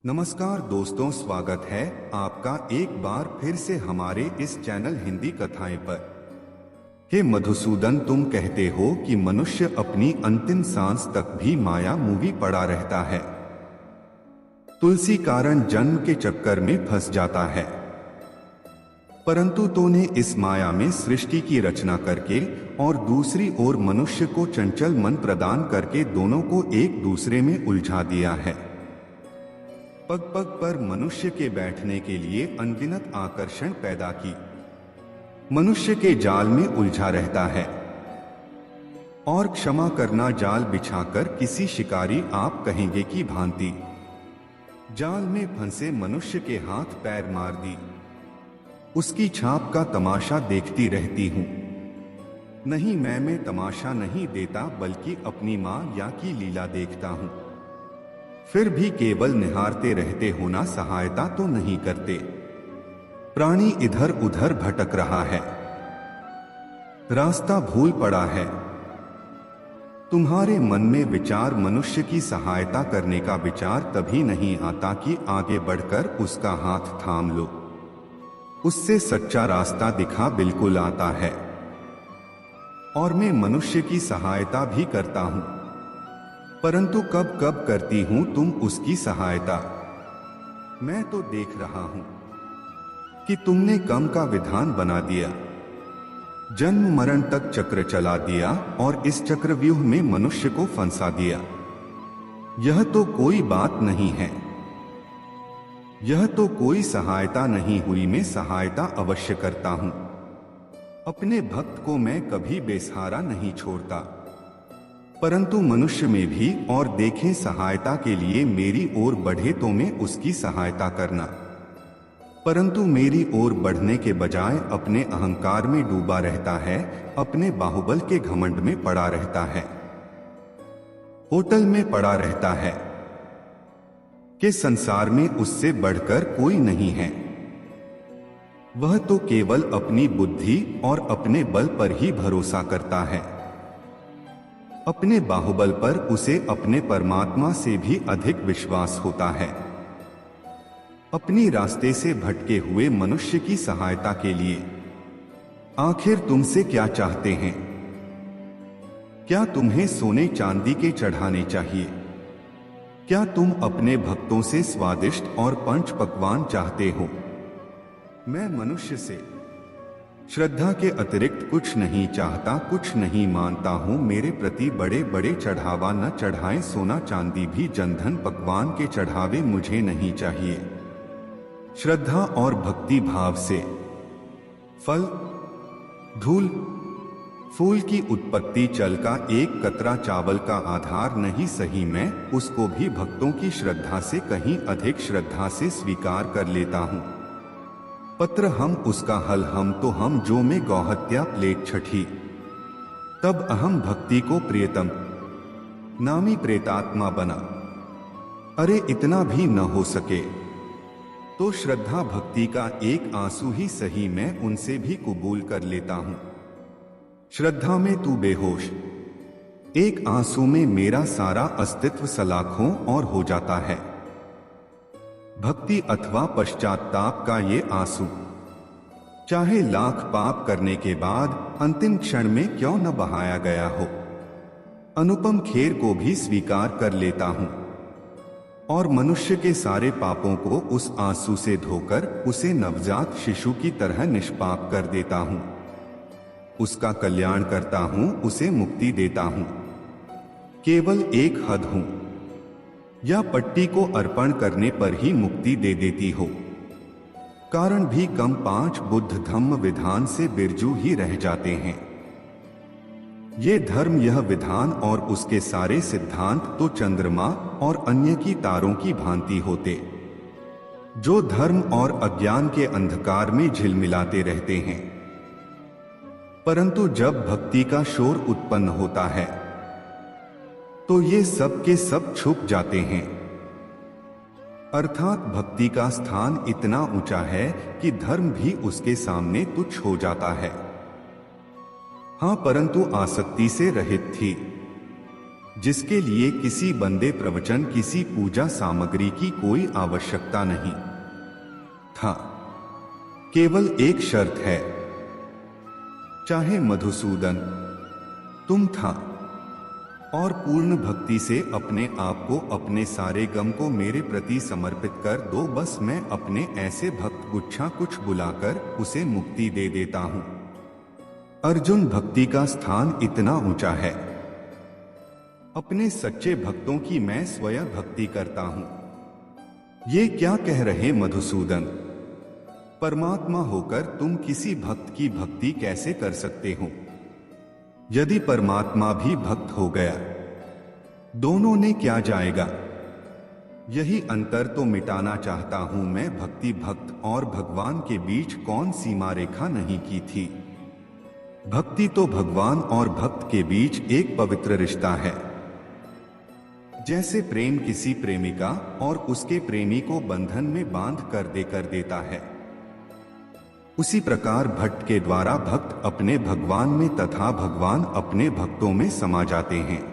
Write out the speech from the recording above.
नमस्कार दोस्तों, स्वागत है आपका एक बार फिर से हमारे इस चैनल हिंदी कथाएं पर। हे मधुसूदन, तुम कहते हो कि मनुष्य अपनी अंतिम सांस तक भी माया मूवी पड़ा रहता है। तुलसी कारण जन्म के चक्कर में फंस जाता है, परंतु तूने इस माया में सृष्टि की रचना करके और दूसरी ओर मनुष्य को चंचल मन प्रदान करके दोनों को एक दूसरे में उलझा दिया है। पग पग पर मनुष्य के बैठने के लिए अनगिनत आकर्षण पैदा की। मनुष्य के जाल में उलझा रहता है और क्षमा करना जाल बिछाकर किसी शिकारी आप कहेंगे की भांति जाल में फंसे मनुष्य के हाथ पैर मार दी। उसकी छाप का तमाशा देखती रहती हूँ। नहीं, मैं तमाशा नहीं देता, बल्कि अपनी माँ या की लीला देखता हूँ। फिर भी केवल निहारते रहते हो ना, सहायता तो नहीं करते। प्राणी इधर उधर भटक रहा है, रास्ता भूल पड़ा है। तुम्हारे मन में विचार मनुष्य की सहायता करने का विचार तभी नहीं आता कि आगे बढ़कर उसका हाथ थाम लो, उससे सच्चा रास्ता दिखा बिल्कुल आता है। और मैं मनुष्य की सहायता भी करता हूं, परंतु कब कब करती हूं तुम उसकी सहायता। मैं तो देख रहा हूं कि तुमने कम का विधान बना दिया, जन्म मरण तक चक्र चला दिया और इस चक्रव्यूह में मनुष्य को फंसा दिया। यह तो कोई बात नहीं है, यह तो कोई सहायता नहीं हुई। मैं सहायता अवश्य करता हूं। अपने भक्त को मैं कभी बेसहारा नहीं छोड़ता, परंतु मनुष्य में भी और देखें सहायता के लिए मेरी ओर बढ़े तो मैं उसकी सहायता करना, परंतु मेरी ओर बढ़ने के बजाय अपने अहंकार में डूबा रहता है, अपने बाहुबल के घमंड में पड़ा रहता है, होटल में पड़ा रहता है कि संसार में उससे बढ़कर कोई नहीं है। वह तो केवल अपनी बुद्धि और अपने बल पर ही भरोसा करता है। अपने बाहुबल पर उसे अपने परमात्मा से भी अधिक विश्वास होता है। अपनी रास्ते से भटके हुए मनुष्य की सहायता के लिए आखिर तुमसे क्या चाहते हैं? क्या तुम्हें सोने चांदी के चढ़ाने चाहिए? क्या तुम अपने भक्तों से स्वादिष्ट और पंच पकवान चाहते हो? मैं मनुष्य से श्रद्धा के अतिरिक्त कुछ नहीं चाहता, कुछ नहीं मानता हूं। मेरे प्रति बड़े बड़े चढ़ावा न चढ़ाएं, सोना चांदी भी जनधन पकवान के चढ़ावे मुझे नहीं चाहिए। श्रद्धा और भक्ति भाव से फल, धूल, फूल की उत्पत्ति चल का एक कतरा चावल का आधार नहीं सही। मैं उसको भी भक्तों की श्रद्धा से कहीं अधिक श्रद्धा से स्वीकार कर लेता हूं। पत्र हम उसका हल हम तो हम जो में गौहत्या प्लेट छठी, तब अहम भक्ति को प्रियतम नामी प्रेतात्मा बना। अरे इतना भी न हो सके तो श्रद्धा भक्ति का एक आंसू ही सही, मैं उनसे भी कबूल कर लेता हूं। श्रद्धा में तू बेहोश, एक आंसू में मेरा सारा अस्तित्व सलाखों और हो जाता है। भक्ति अथवा पश्चाताप का ये आंसू चाहे लाख पाप करने के बाद अंतिम क्षण में क्यों न बहाया गया हो, अनुपम खेर को भी स्वीकार कर लेता हूं और मनुष्य के सारे पापों को उस आंसू से धोकर उसे नवजात शिशु की तरह निष्पाप कर देता हूं। उसका कल्याण करता हूं, उसे मुक्ति देता हूं। केवल एक हद हूं या पट्टी को अर्पण करने पर ही मुक्ति दे देती हो। कारण भी कम 5 बुद्ध धम्म विधान से बिरजू ही रह जाते हैं। ये धर्म, यह विधान और उसके सारे सिद्धांत तो चंद्रमा और अन्य की तारों की भांति होते, जो धर्म और अज्ञान के अंधकार में झिलमिलाते रहते हैं। परंतु जब भक्ति का शोर उत्पन्न होता है तो ये सब के सब छुप जाते हैं। अर्थात भक्ति का स्थान इतना ऊंचा है कि धर्म भी उसके सामने तुच्छ हो जाता है। हां, परंतु आसक्ति से रहित थी। जिसके लिए किसी बंदे प्रवचन, किसी पूजा सामग्री की कोई आवश्यकता नहीं था। केवल एक शर्त है, चाहे मधुसूदन तुम था, और पूर्ण भक्ति से अपने आप को, अपने सारे गम को मेरे प्रति समर्पित कर दो। बस मैं अपने ऐसे भक्त गुच्छा कुछ बुलाकर उसे मुक्ति दे देता हूं। अर्जुन, भक्ति का स्थान इतना ऊंचा है, अपने सच्चे भक्तों की मैं स्वयं भक्ति करता हूं। ये क्या कह रहे मधुसूदन? परमात्मा होकर तुम किसी भक्त की भक्ति कैसे कर सकते हो? यदि परमात्मा भी भक्त हो गया, दोनों ने क्या जाएगा? यही अंतर तो मिटाना चाहता हूं मैं। भक्ति भक्त और भगवान के बीच कौन सीमा रेखा नहीं की थी। भक्ति तो भगवान और भक्त के बीच एक पवित्र रिश्ता है। जैसे प्रेम किसी प्रेमिका और उसके प्रेमी को बंधन में बांध कर देता है, उसी प्रकार भक्त के द्वारा भक्त अपने भगवान में तथा भगवान अपने भक्तों में समा जाते हैं।